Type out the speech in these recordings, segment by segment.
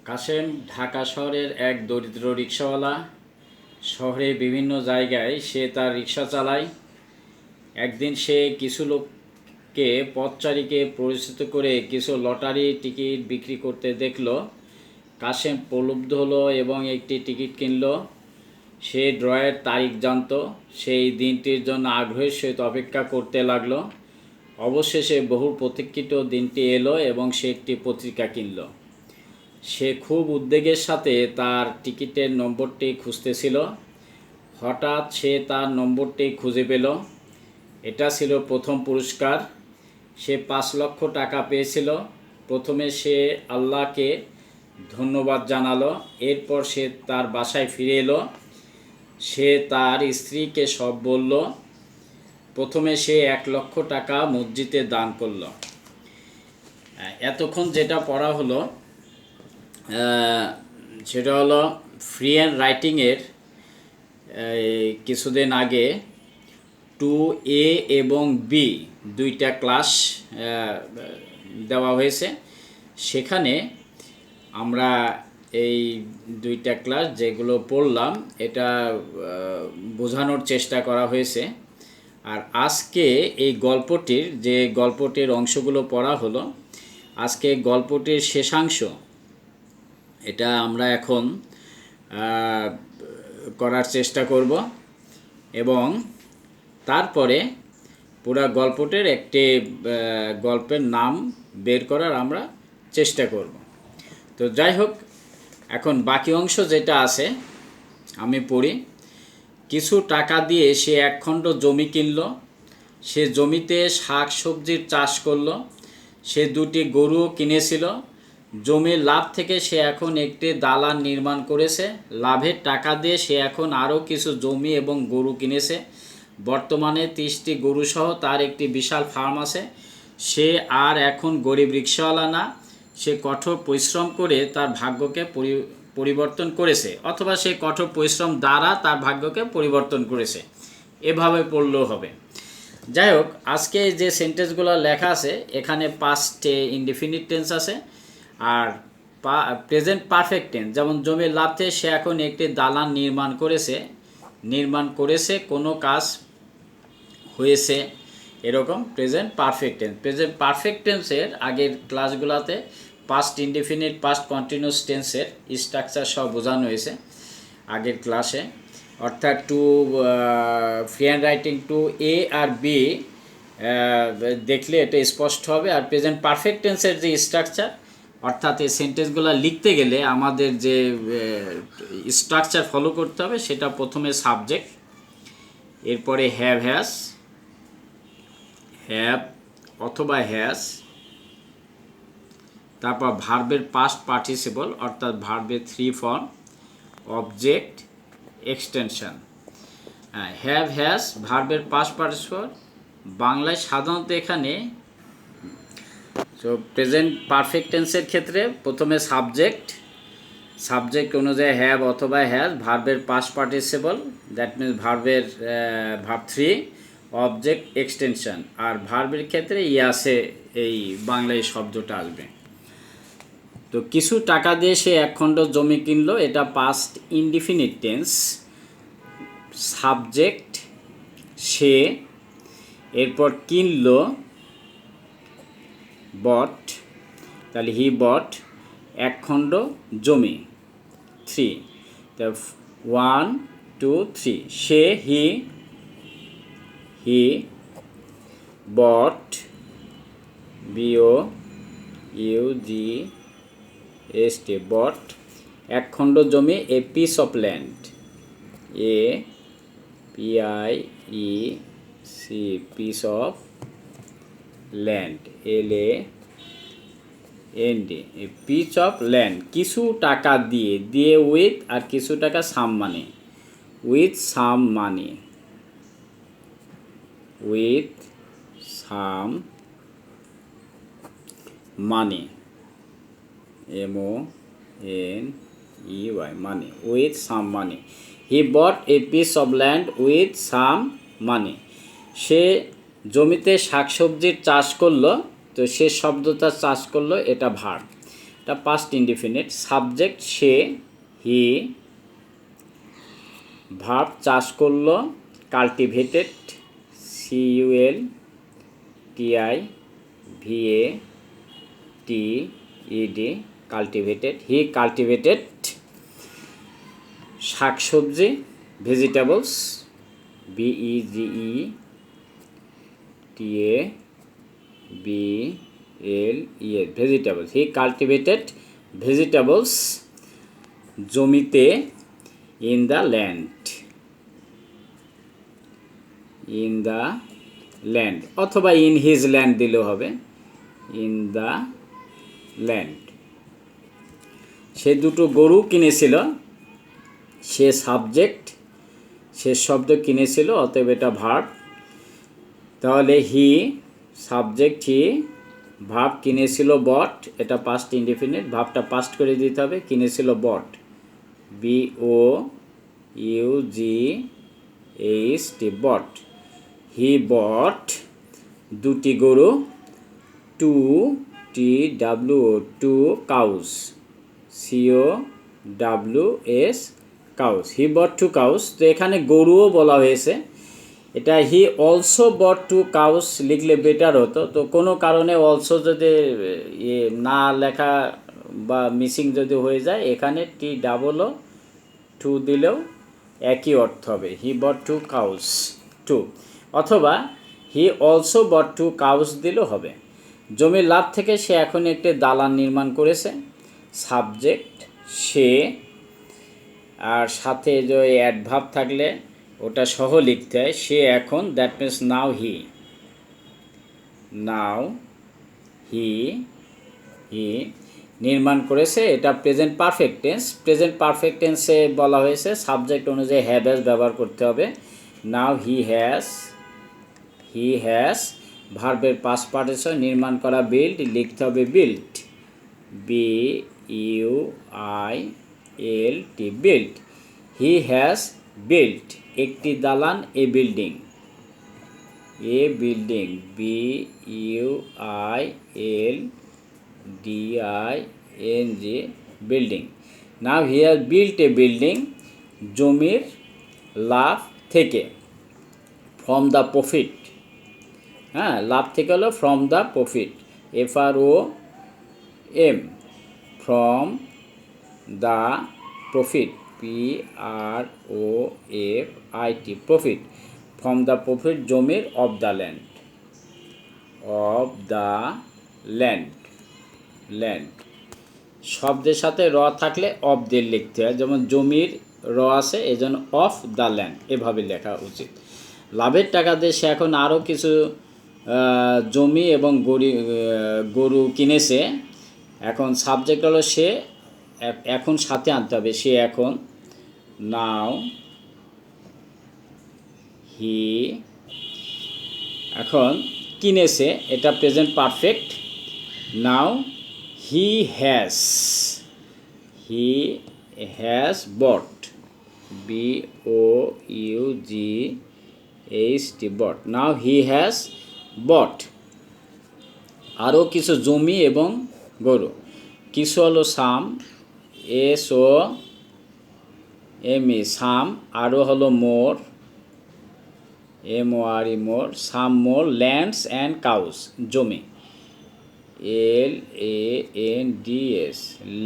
কাশেম ঢাকা শহরের এক দরিদ্র রিকশাওয়ালা। শহরে বিভিন্ন জায়গায় সে তার রিকশা চালায়। একদিন সে কিছু লোককে পথচারীকে পরিচিত করে কিছু লটারি টিকিট বিক্রি করতে দেখল। কাশেম প্রলুব্ধ হলো এবং একটি টিকিট কিনল। সে ড্রয়ের তারিখ জানত। সেই দিনটির জন্য আগ্রহের সহিত অপেক্ষা করতে লাগলো। অবশেষে বহু প্রতীক্ষিত দিনটি এলো এবং সে একটি পত্রিকা কিনল। সে খুব উদ্বেগের সাথে তার টিকিটের নম্বরটি খুঁজতেছিল। হঠাৎ সে তার নম্বরটি খুঁজে পেল। এটা ছিল প্রথম পুরস্কার। সে 5 লক্ষ টাকা পেয়েছিল। প্রথমে সে আল্লাহকে ধন্যবাদ জানালো। এরপর সে তার বাসায় ফিরে এলো। সে তার স্ত্রীকে সব বলল। প্রথমে সে 1 লক্ষ টাকা মসজিদে দান করল। এতক্ষণ যেটা পড়া হলো সেটা হলো ফ্রি হ্যান্ড রাইটিংয়ের কিছুদিন আগে 2A এবং B দুইটা ক্লাস দেওয়া হয়েছে। সেখানে আমরা এই দুইটা ক্লাস যেগুলো পড়লাম এটা বোঝানোর চেষ্টা করা হয়েছে। আর আজকে এই গল্পটির অংশগুলো পড়া হলো। আজকে গল্পটির শেষাংশ এটা আমরা এখন করার চেষ্টা করব এবং তারপরে পুরো গল্পটির একটি গল্পের নাম বের করার আমরা চেষ্টা করব। তো যাই হোক, এখন বাকি অংশ যেটা আছে আমি পড়ি। কিছু টাকা দিয়ে সে 1 খণ্ড জমি কিনল। সে জমিতে শাক সবজির চাষ করলো। সে 2টি গরুও কিনেছিল। জমির লাভ থেকে সে এখন একটি দালান নির্মাণ করেছে। লাভের টাকা দিয়ে সে এখন আরও কিছু জমি এবং গরু কিনেছে। বর্তমানে 30টি গরুসহ তার একটি বিশাল ফার্ম আছে। সে আর এখন গরিব রিকশাওয়ালা না। সে কঠোর পরিশ্রম করে তার ভাগ্যকে পরিবর্তন করেছে, অথবা সে কঠোর পরিশ্রম দ্বারা তার ভাগ্যকে পরিবর্তন করেছে। এভাবে পড়লেও হবে। যাই হোক, আজকে যে সেন্টেন্সগুলো লেখা আছে এখানে পাস্টে ইনডিফিনিট টেন্স আছে আর প্রেজেন্ট পারফেক্ট টেন্স। যেমন জমির লাভ থেকে সে এখন একটি দালান নির্মাণ করেছে কোনো কাজ হয়েছে, এরকম present perfect tense. Present perfect টেন্সের আগের ক্লাসগুলোতে পাস্ট ইনডিফিনিট, পাস্ট কন্টিনিউয়াস টেন্সের স্ট্রাকচার সব বোঝানো হয়েছে আগের ক্লাসে। অর্থাৎ ফ্রি হ্যান্ড রাইটিং 2A আর B দেখলে এটা স্পষ্ট হবে। আর প্রেজেন্ট পারফেক্ট টেন্সের যে স্ট্রাকচার, অর্থাৎ এই সেন্টেন্সগুলো লিখতে গেলে আমাদের যে স্ট্রাকচার ফলো করতে হবে সেটা প্রথমে সাবজেক্ট, এরপরে হ্যাভ অথবা হ্যাজ, তারপর ভার্বের পাস্ট পার্টিসিপল অর্থাৎ ভার্বের 3 ফর্ম, অবজেক্ট, এক্সটেনশন। হ্যাজ ভার্বের পাস্ট পার্টিসিপল। বাংলায় সাধারণত এখানে প্রেজেন্ট পারফেক্ট টেন্সের ক্ষেত্রে প্রথমে সাবজেক্ট অনুযায়ী হ্যাভ অথবা হ্যাজ, ভার্বের past participle that means verb 3, object, extension. আর ভার্বের ক্ষেত্রে ইয়াসে এই বাংলায় শব্দটা আসবে। তো কিছু টাকা দিয়ে সে 1 খণ্ড জমি কিনলো, এটা পাস্ট ইনডিফিনিট টেন্স। সাবজেক্ট সে, এরপর কিনলো বট, তাহলে হি বট 1 খণ্ড জমি 3, তা 1 2 3। সে হি বট BOUGST বট 1 খণ্ড জমি, a piece of land APIEC piece of land LAND, a piece of land. কিছু টাকা দিয়ে উইথ, আর কিছু টাকা some money, with some money, MONEY money, with some money. He bought a piece of land with some money. সে জমিতে শাকসবজির চাষ করলো। তো সে শব্দটা চাষ করলো, এটা ভার্ব। এটা পাস্ট ইনডিফিনিট। সাবজেক্ট সে, হি। ভার্ব চাষ করলো, কাল্টিভেটেড, CULTIVATED, কাল্টিভেটেড। হি কাল্টিভেটেড শাকসবজি, ভেজিটেবলস, VEGETABLES, ভেজিটেবলস। হি কাল্টিভেটেড ভেজিটেবলস জমিতে, ইন দ্য ল্যান্ড, অথবা ইন হিজ ল্যান্ড দিলেও হবে, ইন দ্য ল্যান্ড। সে দুটো গরু কিনেছিল, সে সাবজেক্ট, সে শব্দ কিনেছিল, অতএব এটা ভার্ব। তাহলে হি সাবজেক্ট, হি। ভার্ব কিনেছিল বট, এটা পাস্ট ইনডিফিনিট, ভার্বটা পাস্ট করে দিতে হবে, কিনেছিল বট, BOUGHT, বট। হি বট দুটি গরু, 2 কাউস, COWS, কাউস। হি বট 2 কাউস। তো এখানে গরুও বলা হয়েছে, এটা হি অলসো বট 2 কাউস লিখলে বেটার হতো। তো কোনো কারণে অলসো যদি না লেখা বা মিসিং যদি হয়ে যায়, এখানে TOO দিলেও একই অর্থ হবে, হি বট 2 কাউস, 2। অথবা হি অলসো বট 2 কাউস দিলেও হবে। জমির লাভ থেকে সে এখন একটি দালান নির্মাণ করেছে, সাবজেক্ট সে, আর সাথে যে অ্যাডভার্ব থাকলে ওটা সহ লিখতে হয়, সে এখন, দ্যাট মিনস নাও হি নির্মাণ করেছে। এটা present perfect tense. Present perfect টেন্সে বলা হয়েছে সাবজেক্ট অনুযায়ী হ্যাভ হ্যাজ ব্যবহার করতে হবে। নাও হি হ্যাজ, ভার্বের পাস্ট পার্টিসিপল নির্মাণ করা, বিল্ড লিখতে হবে built, BUILT, built. He has built একটি দালান, a building, BUILDING, building. Now he has built a building জমির লাভ থেকে, ফ্রম দ্য প্রফিট। হ্যাঁ, লাভ থেকে হলো from the profit, FROM, from the profit, PROFIT, profit. From the profit জমির, of the land. শব্দের সাথে র থাকলে অফ দিয়ে লিখতে হয়, যেমন জমির র আছে, এই জন্য অফ দ্য ল্যান্ড এভাবে লেখা উচিত। লাভের টাকা দিয়ে সে এখন আরও কিছু জমি এবং গরু কিনেছে। এখন সাবজেক্ট হলো সে, এখন সাথে আনতে হবে, সে এখন, নাও হি, এখন কিনেছে, এটা present perfect. Now he has bought, BOUGHT, bought. Now he has bought আরও কিছু জমি এবং গরু। কিছু হলো সাম, SOME, সাম। আরও হলো মোর, MORE, more. Some more lands and cows, জমি, LANDS,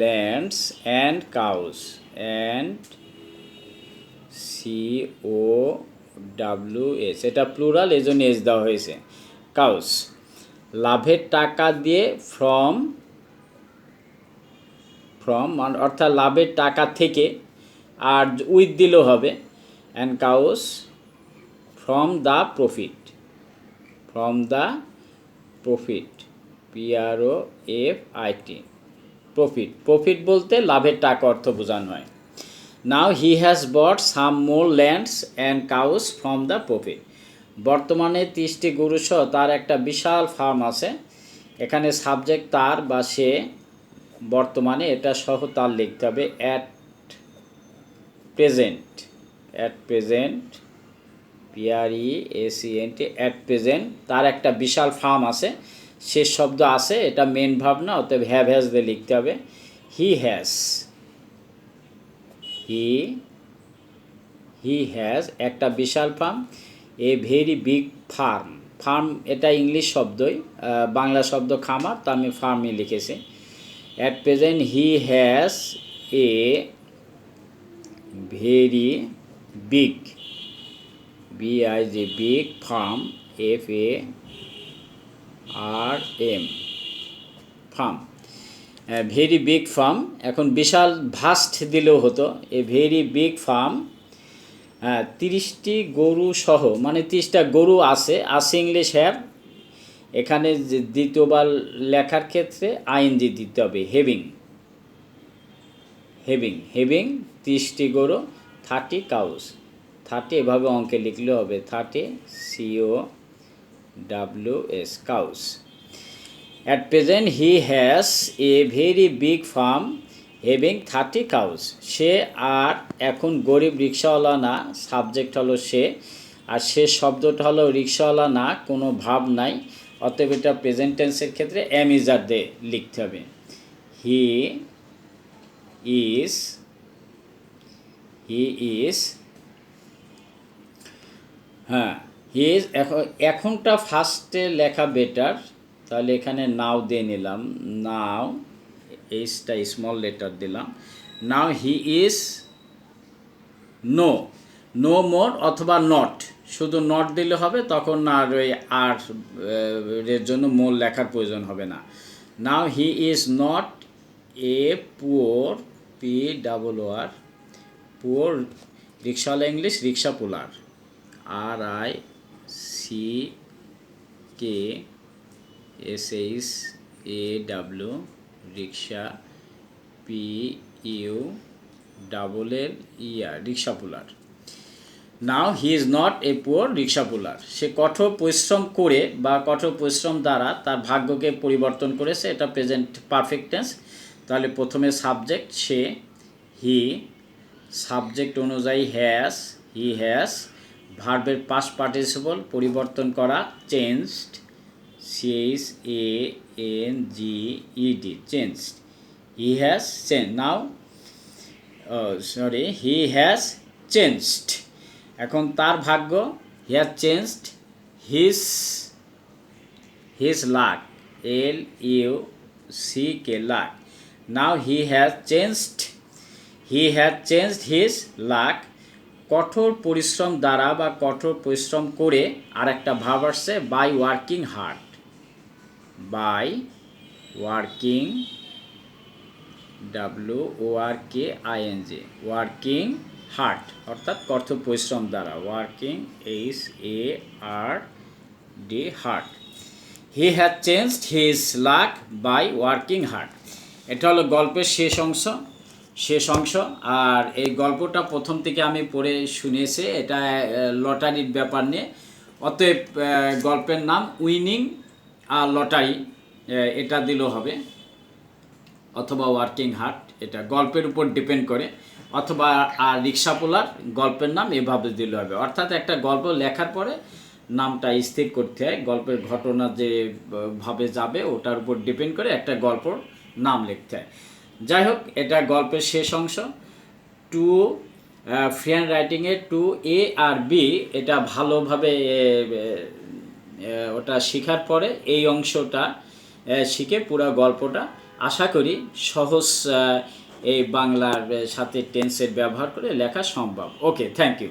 lands and cows, and COWS, এটা প্লুরাল, এই জন্য এস দেওয়া হয়েছে, কাউস। লাভের টাকা দিয়ে, ফ্রম অর্থাৎ লাভের টাকা থেকে, আর উইথ দিলেও হবে, and cows, from the profit, PROFIT, profit বলতে লাভের টাকা অর্থ বোঝানো হয়। Now he has bought some more lands and cows from the profit. বর্তমানে 30টি গরুসহ তার একটা বিশাল ফার্ম আছে। এখানে সাবজেক্ট তার বা সে, বর্তমানে, এটা সহ তার লিখতে হবে, at present, PRESENT, at present তার একটা বিশাল ফার্ম আছে। শেষ শব্দ আছে, এটা মেন ভার্ব না, অতএব হ্যাভ হ্যাজ দিয়ে লিখতে হবে। হি হ্যাজ, হি হ্যাজ একটা বিশাল farm, a very big farm. Farm এটা ইংলিশ শব্দই, বাংলা শব্দ খামার, তা আমি ফার্মই লিখেছি। At present he has a very big, BIG big farm, FARM farm, very big farm. এখন বিশাল ভাস্ট দিলেও হতো, এ ভেরি বিগ ফার্ম। 30টি গরু সহ, মানে 30টা গরু আছে ইংলিশ হ্যাভ। এখানে দ্বিতীয়বার লেখার ক্ষেত্রে ING দিতে হবে, হেভিং, হেভিং, হেভিং 30টি গরু, 30 কাউস, 30 এভাবে অঙ্কে লিখলে হবে, 30 COWS cows. At present he has a very big farm having 30 cows. সে আর এখন গরিব রিক্সাওয়ালা না, সাবজেক্ট হলো সে, আর সে শব্দটা হলো রিক্সাওয়ালা না, কোনো ভাব নাই, অতএব এটা প্রেজেন্ট টেন্সের ক্ষেত্রে অ্যামিজার দিয়ে লিখতে হবে। হি ইজ হ্যাঁ, হি ইজ, এখনটা ফার্স্টে লেখা বেটার, তাহলে এখানে নাও দিয়ে নিলাম, নাও এইচটা স্মল লেটার দিলাম। Now he is no, no more অথবা নট, শুধু নট দিলে হবে, তখন আর ওই আর এর জন্য মোর লেখার প্রয়োজন হবে না। Now he is not a poor, POOR, poor রিক্সাওয়ালা English rickshaw puller, RICKSHAW rickshaw, PULLER rickshaw puller. Now he is not a poor rickshaw puller. সে কঠোর পরিশ্রম করে বা কঠোর পরিশ্রম দ্বারা তার ভাগ্যকে পরিবর্তন করেছে, এটা প্রেজেন্ট পারফেক্ট টেন্স। তাহলে প্রথমে সাবজেক্ট সে, হি, সাবজেক্ট অনুযায়ী হ্যাজ, হি হ্যাজ, ভার্বের পাস্ট পার্টিসিপল পরিবর্তন করা, changed, CHANGED changed, he has change. Now he has changed, এখন তার ভাগ্য, হি has changed his lakh, LUCK lakh. Now he has changed his lakh, কঠোর পরিশ্রম দ্বারা বা কঠোর পরিশ্রম করে। আর একটা ভার্ব আসছে by working hard, by working, WORKING, working hard, অর্থাৎ কঠোর পরিশ্রম দ্বারা, working HARD hard. He has changed his luck by working hard. এটা হলো গল্পের শেষ অংশ। আর এই গল্পটা প্রথম থেকে আমি পড়ে শুনেছি, এটা লটারির ব্যাপার নিয়ে, অতএব গল্পের নাম উইনিং আর লটারি, এটা দিলেও হবে, অথবা ওয়ার্কিং হার্ড, এটা গল্পের উপর ডিপেন্ড করে, অথবা আর রিক্সা পোলার গল্পের নাম এভাবে দিলে হবে। অর্থাৎ একটা গল্প লেখার পরে নামটা স্থির করতে হয়, গল্পের ঘটনা যেভাবে যাবে ওটার উপর ডিপেন্ড করে একটা গল্পর নাম লিখতে হয়। যাই হোক, এটা গল্পের শেষ অংশ। টু ফ্রি হ্যান্ড রাইটিংয়ে 2A আর B, এটা ভালোভাবে ওটা শেখার পরে এই অংশটা শিখে পুরো গল্পটা আশা করি সহজ এই বাংলার সাথে টেন্সের ব্যবহার করে লেখা সম্ভব। ওকে, থ্যাংক ইউ।